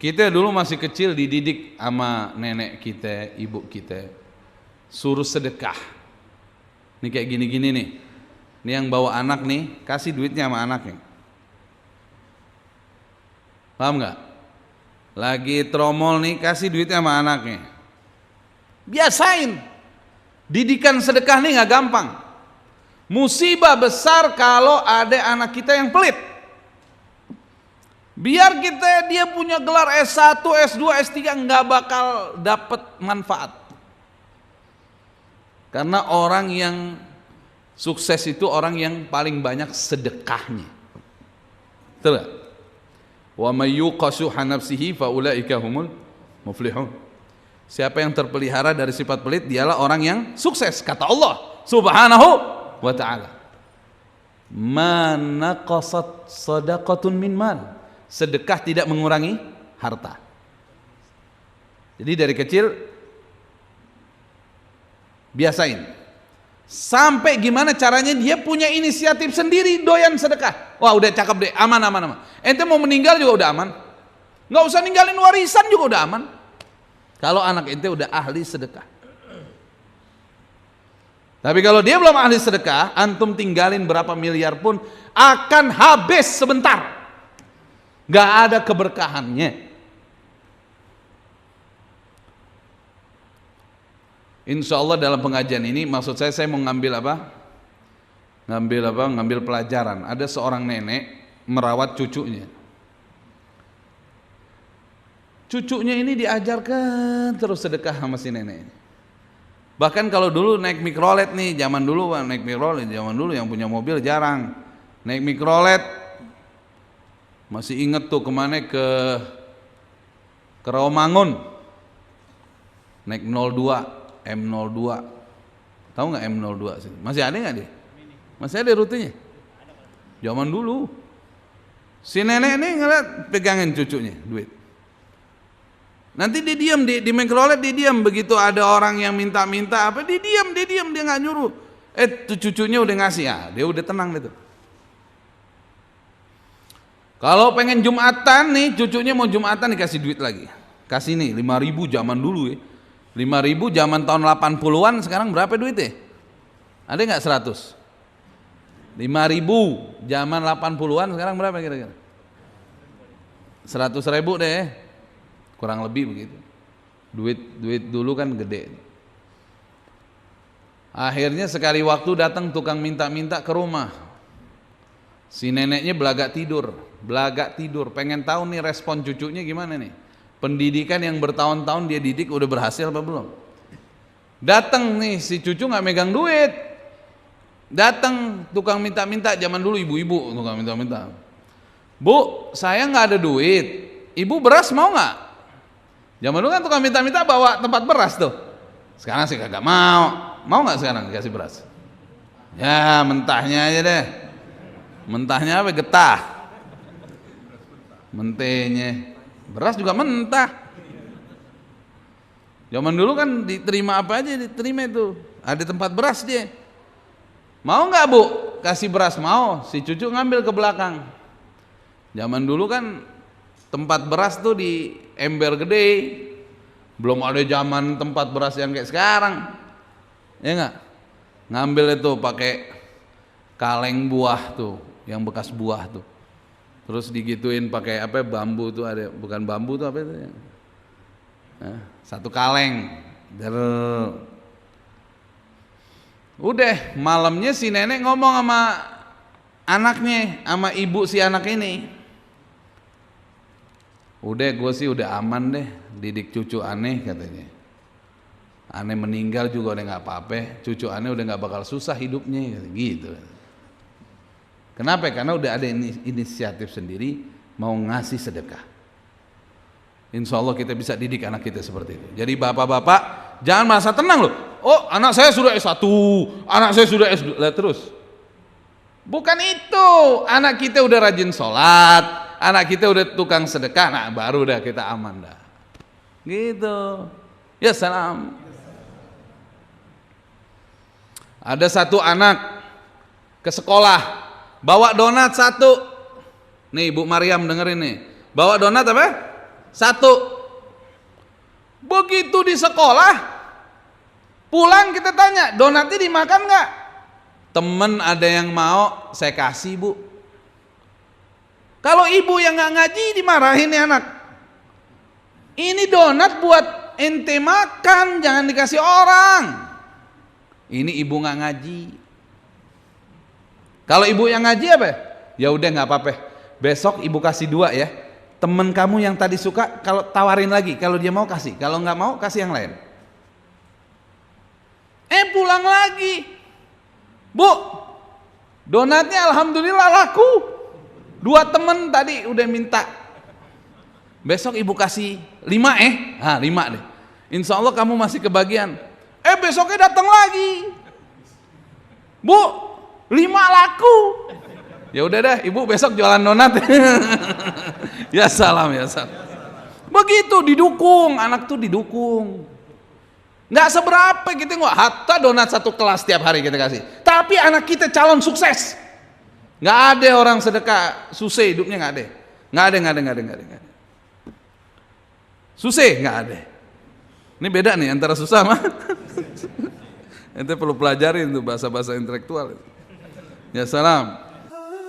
Kita dulu masih kecil dididik sama nenek kita, ibu kita, suruh sedekah. Ini kayak gini-gini nih. Ini yang bawa anak nih, kasih duitnya sama anaknya. Paham nggak? Lagi tromol nih, kasih duitnya sama anaknya. Biasain. Didikan sedekah nih nggak gampang. Musibah besar kalau ada anak kita yang pelit. Biar dia punya gelar S1, S2, S3 nggak bakal dapat manfaat. Karena orang yang sukses itu orang yang paling banyak sedekahnya. Betul gak? Wa may yuqashuha nafsihi fa ulaika humul muflihun. Siapa yang terpelihara dari sifat pelit, dialah orang yang sukses, kata Allah Subhanahu wa ta'ala. Ma naqasat sadaqatun min mal. Sedekah tidak mengurangi harta. Jadi dari kecil biasain. Sampai gimana caranya dia punya inisiatif sendiri doyan sedekah. Wah udah cakep deh, aman. Ente mau meninggal juga udah aman. Nggak usah ninggalin warisan juga udah aman. Kalau anak ente udah ahli sedekah. Tapi kalau dia belum ahli sedekah, antum tinggalin berapa miliar pun akan habis sebentar. Gak ada keberkahannya. Insya Allah dalam pengajian ini, maksud saya mau ngambil apa? Ngambil pelajaran. Ada seorang nenek merawat cucunya. Cucunya ini diajarkan terus sedekah sama si nenek ini. Bahkan kalau dulu naik mikrolet nih, zaman dulu yang punya mobil jarang naik mikrolet. Masih inget tuh kemana ke Rawamangun naik 02 M02. Tahu nggak M02 sih? Masih ada nggak dia? Masih ada rutenya? Zaman dulu si nenek ini ngeliat pegangin cucunya duit. Nanti dia diam di mikrolet, dia diam. Begitu ada orang yang minta apa, dia diam, dia nggak nyuruh. Tuh cucunya udah ngasih, ya dia udah tenang gitu. Kalau pengen Jumatan nih, cucunya mau Jumatan dikasih duit lagi. Kasih nih 5.000 zaman dulu ya. 5.000 zaman tahun 80-an, sekarang berapa duitnya? Ada nggak 100? 5.000 zaman 80-an, sekarang berapa kira-kira? 100.000 deh. Kurang lebih begitu. Duit dulu kan gede. Akhirnya sekali waktu datang tukang minta-minta ke rumah. Si neneknya belagak tidur, pengen tahu nih respon cucunya gimana nih. Pendidikan yang bertahun-tahun dia didik udah berhasil apa belum? Datang nih si cucu nggak megang duit. Datang tukang minta-minta, zaman dulu ibu-ibu tukang minta-minta. Bu, saya nggak ada duit. Ibu beras mau nggak? Zaman dulu kan tukang minta-minta bawa tempat beras tuh. Sekarang sih kagak mau. Mau nggak sekarang dikasih beras? Ya mentahnya aja deh. Mentahnya apa? Getah. Mentenya. Beras juga mentah. Zaman dulu kan diterima apa aja, diterima itu. Ada tempat beras dia. Mau nggak bu? Kasih beras? Mau. Si cucu ngambil ke belakang. Zaman dulu kan tempat beras tuh di ember gede. Belum ada zaman tempat beras yang kayak sekarang. Ya nggak? Ngambil itu pakai kaleng buah tuh, yang bekas buah tuh. Terus digituin pakai apa? Bambu tuh ada, bukan bambu tuh apa itu? Nah, satu kaleng. Udah malamnya si nenek ngomong sama anaknya, sama ibu si anak ini. Udah gue sih udah aman deh, didik cucu aneh katanya. Aneh meninggal juga udah nggak apa-apa, cucu aneh udah nggak bakal susah hidupnya gitu. Kenapa? Karena udah ada inisiatif sendiri mau ngasih sedekah. Insya Allah kita bisa didik anak kita seperti itu. Jadi bapak-bapak jangan merasa tenang loh. Oh anak saya sudah S1, anak saya sudah S2. Lihat terus. Bukan itu. Anak kita udah rajin sholat, anak kita udah tukang sedekah, nah baru dah kita aman dah. Gitu. Ya salam. Ada satu anak ke sekolah, bawa donat satu. Nih Bu Maryam dengerin nih. Bawa donat apa? Satu, begitu di sekolah, pulang kita tanya, donatnya dimakan nggak? Temen ada yang mau, saya kasih bu. Kalau ibu yang nggak ngaji dimarahin nih anak. Ini donat buat ente makan, jangan dikasih orang. Ini ibu nggak ngaji. Kalau ibu yang ngaji apa? Ya udah nggak apa-apa. Besok ibu kasih 2 ya. Temen kamu yang tadi suka, kalau tawarin lagi, kalau dia mau kasih, kalau nggak mau kasih yang lain. Pulang lagi, bu, donatnya alhamdulillah laku. 2 temen tadi udah minta. Besok ibu kasih 5 5 deh. Insya Allah kamu masih kebagian. Besoknya datang lagi, bu, 5 laku. Ya udah deh, ibu besok jualan donat. Ya salam, ya salam. Begitu didukung, anak tuh didukung. Nggak seberapa gitu nggak. Hatta donat 1 kelas tiap hari kita kasih. Tapi anak kita calon sukses. Nggak ada orang sedekah susah hidupnya, nggak ada. Nggak ada. Susah nggak ada. Ini beda nih antara susah mah. Ente perlu pelajarin tuh bahasa-bahasa intelektual. Ya salam.